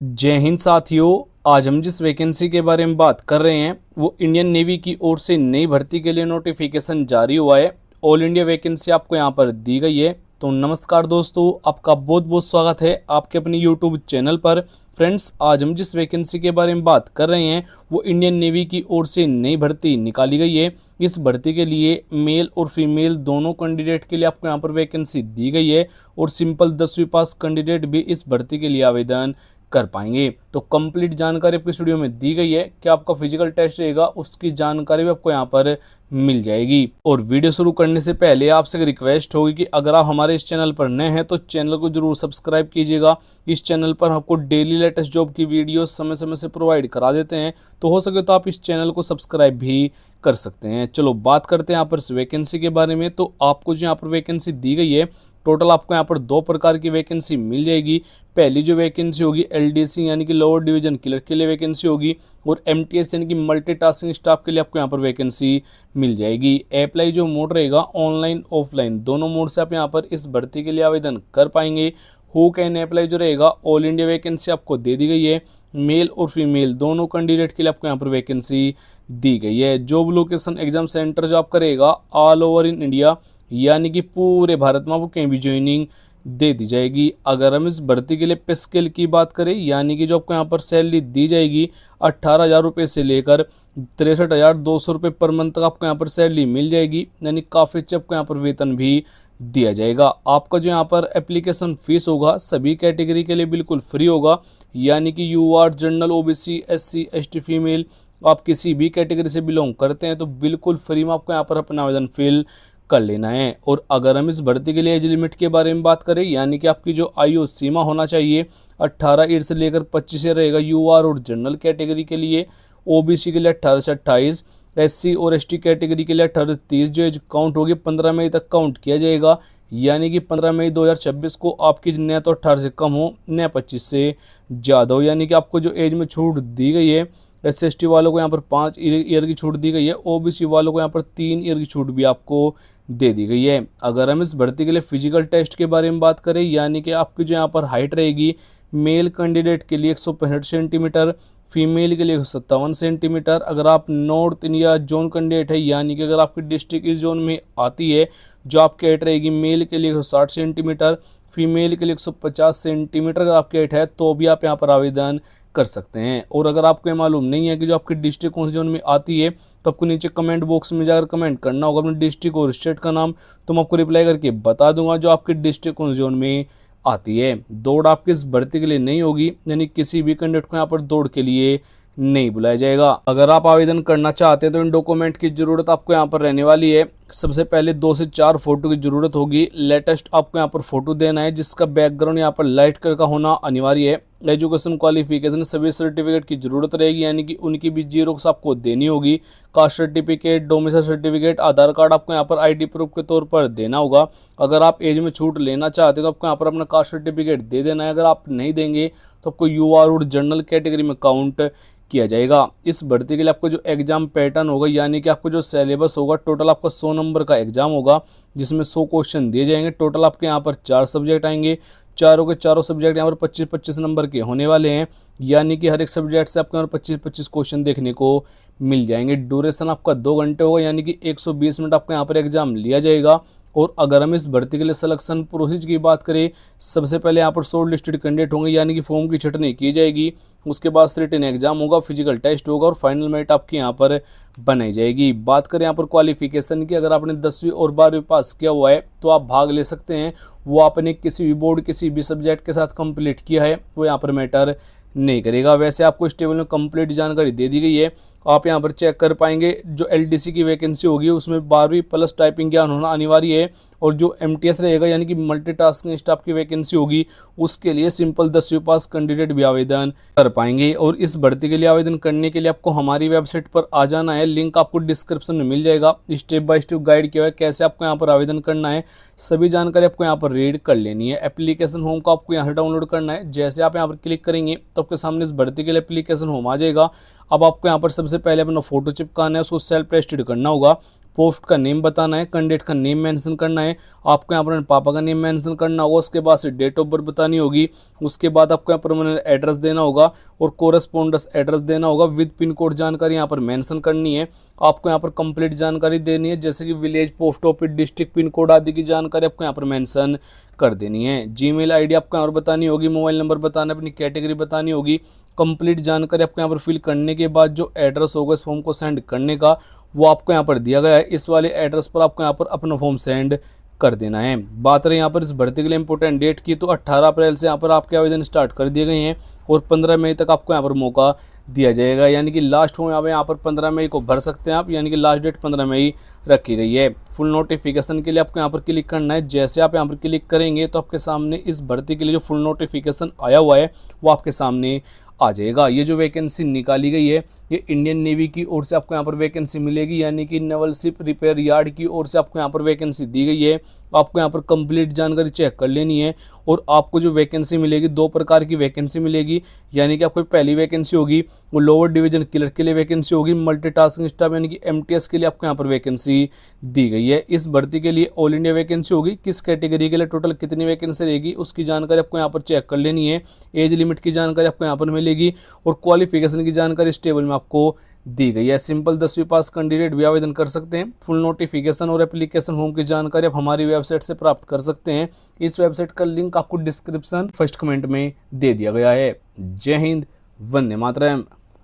जय हिंद साथियों। आज हम जिस वैकेंसी के बारे में बात कर रहे हैं वो इंडियन नेवी की ओर से नई भर्ती के लिए नोटिफिकेशन जारी हुआ है। ऑल इंडिया वैकेंसी आपको यहां पर दी गई है। तो नमस्कार दोस्तों, आपका बहुत बहुत स्वागत है आपके अपने यूट्यूब चैनल पर। फ्रेंड्स, आज हम जिस वैकेंसी के बारे में बात कर रहे हैं वो इंडियन नेवी की ओर से नई भर्ती निकाली गई है। इस भर्ती के लिए मेल और फीमेल दोनों कैंडिडेट के लिए आपको यहाँ पर वैकेंसी दी गई है और सिंपल 10वीं पास कैंडिडेट भी इस भर्ती के लिए आवेदन कर पाएंगे। तो कंप्लीट जानकारी आपकी स्टूडियो में दी गई है कि आपका फिजिकल टेस्ट रहेगा उसकी जानकारी भी आपको यहाँ पर मिल जाएगी। और वीडियो शुरू करने से पहले आपसे एक रिक्वेस्ट होगी कि अगर आप हमारे इस चैनल पर नए हैं तो चैनल को जरूर सब्सक्राइब कीजिएगा। इस चैनल पर आपको डेली लेटेस्ट जॉब की वीडियो समय समय से प्रोवाइड करा देते हैं, तो हो सके तो आप इस चैनल को सब्सक्राइब भी कर सकते हैं। चलो बात करते हैं यहाँ पर इस वैकेंसी के बारे में। तो आपको जो यहाँ पर वैकेंसी दी गई है, टोटल आपको यहाँ पर दो प्रकार की वैकेंसी मिल जाएगी। पहली जो वैकेंसी होगी एलडीसी यानी कि लोअर डिवीजन क्लर्क के लिए वैकेंसी होगी, और एमटीएस यानी कि मल्टीटास्किंग स्टाफ के लिए आपको यहाँ पर वैकेंसी मिल जाएगी। अप्लाई जो मोड रहेगा ऑनलाइन ऑफलाइन दोनों मोड से आप यहाँ पर इस भर्ती के लिए आवेदन कर पाएंगे। हु कैन अप्लाई जो रहेगा ऑल इंडिया वैकेंसी आपको दे दी गई है। मेल और फीमेल दोनों कैंडिडेट के लिए आपको यहाँ पर वैकेंसी दी गई है। जॉब लोकेशन एग्जाम सेंटर जो आप करेगा ऑल ओवर इन इंडिया यानी कि पूरे भारत में आपको कहीं भी ज्वाइनिंग दे दी जाएगी। अगर हम इस भर्ती के लिए पे स्केल की बात करें यानी कि जो आपको यहाँ पर सैलरी दी जाएगी 18,000 रुपये से लेकर 63,200 रुपये पर मंथ तक आपको यहाँ पर सैलरी मिल जाएगी। यानी काफ़ी अच्छे आपको यहाँ पर वेतन भी दिया जाएगा। आपका जो यहाँ पर एप्लीकेशन फीस होगा सभी कैटेगरी के लिए बिल्कुल फ्री होगा। यानी कि UR general OBC SC ST female आप किसी भी कैटेगरी से बिलोंग करते हैं तो बिल्कुल फ्री में आपको यहाँ पर अपना आवेदन फिल कर लेना है। और अगर हम इस भर्ती के लिए एज लिमिट के बारे में बात करें यानी कि आपकी जो आयु सीमा होना चाहिए 18 ईयर से लेकर 25 ईयर रहेगा यूआर और जनरल कैटेगरी के लिए। ओबीसी के लिए 18 से 28, एससी और एसटी कैटेगरी के लिए 18 से 30 जो एज काउंट होगी 15 मई तक काउंट किया जाएगा। यानी कि 15 मई 2026 को आपकी न तो 18 से कम हो न 25 से ज़्यादा हो। यानी कि आपको जो एज में छूट दी गई है एससी वालों को यहाँ पर 5 ईयर की छूट दी गई है, ओबीसी वालों को यहाँ पर 3 ईयर की छूट भी आपको दे दी गई है। अगर हम इस भर्ती के लिए फिजिकल टेस्ट के बारे में बात करें यानी कि आपकी जो यहाँ पर हाइट रहेगी मेल कैंडिडेट के लिए 165 सेंटीमीटर, फीमेल के लिए 157 सेंटीमीटर। अगर आप नॉर्थ इंडिया जोन कैंडिडेट है यानी कि अगर आपकी डिस्ट्रिक्ट इस जोन में आती है जो आपकी हाइट रहेगी मेल के लिए 160 सेंटीमीटर, फीमेल के लिए 150 सेंटीमीटर अगर आपकी हाइट है तो भी आप यहाँ पर आवेदन कर सकते हैं। और अगर आपको ये मालूम नहीं है कि जो आपकी डिस्ट्रिक्ट कौन से जोन में आती है तो आपको नीचे कमेंट बॉक्स में जाकर कमेंट करना होगा अपने डिस्ट्रिक्ट और स्टेट का नाम, तो मैं आपको रिप्लाई करके बता दूंगा जो आपकी डिस्ट्रिक्ट कौन से जोन में आती है। दौड़ आपकी इस भर्ती के लिए नहीं होगी, यानी किसी भी कैंडिडेट को यहाँ पर दौड़ के लिए नहीं बुलाया जाएगा। अगर आप आवेदन करना चाहते हैं तो इन डॉक्यूमेंट की ज़रूरत आपको यहाँ पर रहने वाली है। सबसे पहले 2 से 4 फोटो की ज़रूरत होगी। लेटेस्ट आपको यहाँ पर फोटो देना है जिसका बैकग्राउंड यहाँ पर लाइट कलर का होना अनिवार्य है। एजुकेशन क्वालिफिकेशन सभी सर्टिफिकेट की ज़रूरत रहेगी यानी कि उनकी भी जीरोक्स आपको देनी होगी। कास्ट सर्टिफिकेट, डोमिसाइल सर्टिफिकेट, आधार कार्ड आपको यहाँ पर आईडी प्रूफ के तौर पर देना होगा। अगर आप एज में छूट लेना चाहते हैं तो आपको यहाँ पर अपना कास्ट सर्टिफिकेट दे देना है। अगर आप नहीं देंगे तो आपको यूआर और जनरल कैटेगरी में काउंट किया जाएगा। इस भर्ती के लिए आपको जो एग्जाम पैटर्न होगा यानी कि आपको जो सिलेबस होगा टोटल आपका 100 नंबर का एग्जाम होगा जिसमें 100 क्वेश्चन दिए जाएंगे। टोटल आपके यहाँ पर 4 सब्जेक्ट आएंगे, चारों के चारों सब्जेक्ट यहाँ पर 25-25 नंबर के होने वाले हैं। यानी कि हर एक सब्जेक्ट से आपके यहाँ पर 25-25 क्वेश्चन देखने को मिल जाएंगे। ड्यूरेशन आपका 2 घंटे होगा यानी कि 120 मिनट आपका यहाँ पर एग्जाम लिया जाएगा। और अगर हम इस भर्ती के लिए सिलेक्शन प्रोसीजर की बात करें, सबसे पहले यहाँ पर शॉर्ट लिस्टेड कैंडिडेट होंगे यानी कि फॉर्म की छटनी की जाएगी। उसके बाद रिटन एग्जाम होगा, फिजिकल टेस्ट होगा और फाइनल मेरिट आपकी यहाँ पर बनाई जाएगी। बात करें यहाँ पर क्वालिफिकेशन की, अगर आपने 10वीं और 12वीं पास किया हुआ है तो आप भाग ले सकते हैं। वो आपने किसी भी बोर्ड किसी भी सब्जेक्ट के साथ कंप्लीट किया है वो यहाँ पर मैटर नहीं करेगा। वैसे आपको इस टेबल में कंप्लीट जानकारी दे दी गई है, आप यहाँ पर चेक कर पाएंगे। जो एलडीसी की वैकेंसी होगी उसमें 12वीं प्लस टाइपिंग ज्ञान होना अनिवार्य है। और जो एमटीएस रहेगा यानी कि मल्टीटास्किंग स्टाफ की वैकेंसी होगी उसके लिए सिंपल 10वीं पास कैंडिडेट भी आवेदन कर पाएंगे। और इस भर्ती के लिए आवेदन करने के लिए आपको हमारी वेबसाइट पर आ जाना है, लिंक आपको डिस्क्रिप्शन में मिल जाएगा। स्टेप बाय स्टेप गाइड किया हुआ है कैसे आपको यहाँ पर आवेदन करना है, सभी जानकारी आपको यहाँ पर रीड कर लेनी है। एप्लीकेशन होम को आपको यहाँ से डाउनलोड करना है। जैसे आप यहाँ पर क्लिक करेंगे तो आपके सामने इस भर्ती के लिए एप्लीकेशन होम आ जाएगा। अब आपको यहाँ पर सबसे पहले अपना फोटो चिपकाना है, उसको सेल्फ अटेस्टेड करना होगा, पोस्ट का नेम बताना है, कैंडिडेट का नेम मेंशन करना है, आपको यहाँ पर पापा का नेम मेंशन करना होगा, उसके बाद से डेट ऑफ बर्थ बतानी होगी, उसके बाद आपको यहाँ पर एड्रेस देना होगा और कोरस्पोंडेंस एड्रेस देना होगा विद पिन कोड जानकारी यहाँ पर मेंशन करनी है। आपको यहाँ पर कंप्लीट जानकारी देनी है, जैसे कि village, post office, district pin code आदि की जानकारी आपको यहाँ पर मेंशन कर देनी है। जीमेल आईडी आपको यहाँ पर बतानी होगी, मोबाइल नंबर बताना, अपनी कैटेगरी बतानी होगी। कंप्लीट जानकारी आपको यहाँ पर फिल करने के बाद जो एड्रेस होगा इस फॉर्म को सेंड करने का, वो आपको यहाँ पर दिया गया है। इस वाले एड्रेस पर आपको यहाँ पर अपना फॉर्म सेंड कर देना है। बात रही यहाँ पर इस भर्ती के लिए इंपॉर्टेंट डेट की, तो 18 अप्रैल से यहाँ पर आपके आवेदन स्टार्ट कर दिए गए हैं और 15 मई तक आपको यहाँ पर मौका दिया जाएगा, यानी कि लास्ट फॉर्म यहाँ पर 15 मई को भर सकते हैं आप, यानी कि लास्ट डेट 15 मई रखी गई है। फुल नोटिफिकेशन के लिए आपको यहाँ पर क्लिक करना है। जैसे आप यहाँ पर क्लिक करेंगे तो आपके सामने इस भर्ती के लिए जो फुल नोटिफिकेशन आया हुआ है वो आपके सामने आ जाएगा। ये जो वैकेंसी निकाली गई है ये इंडियन नेवी की ओर से आपको यहाँ पर वैकेंसी मिलेगी, यानी कि नेवल शिप रिपेयर यार्ड की ओर से आपको यहाँ पर वैकेंसी दी गई है। आपको यहाँ पर कंप्लीट जानकारी चेक कर लेनी है और आपको जो वैकेंसी मिलेगी, दो प्रकार की वैकेंसी मिलेगी, यानी कि आपको पहली वैकेंसी होगी वो लोअर डिवीजन क्लर्क के लिए वैकेंसी होगी, मल्टीटास्किंग स्टाफ यानी कि MTS के लिए आपको यहाँ पर वैकेंसी दी गई है। इस भर्ती के लिए ऑल इंडिया वैकेंसी होगी, किस कैटेगरी के लिए टोटल कितनी वैकेंसी रहेगी उसकी जानकारी आपको यहाँ पर चेक कर लेनी है। एज लिमिट की जानकारी आपको यहाँ पर मिलेगी और क्वालिफिकेशन की जानकारी इस टेबल में आपको दी गई है। सिंपल 10वीं पास कैंडिडेट भी आवेदन कर सकते हैं। फुल नोटिफिकेशन और एप्लीकेशन फॉर्म की जानकारी आप हमारी वेबसाइट से प्राप्त कर सकते हैं। इस वेबसाइट का लिंक आपको डिस्क्रिप्शन फर्स्ट कमेंट में दे दिया गया है। जय हिंद, वंदे मातरम।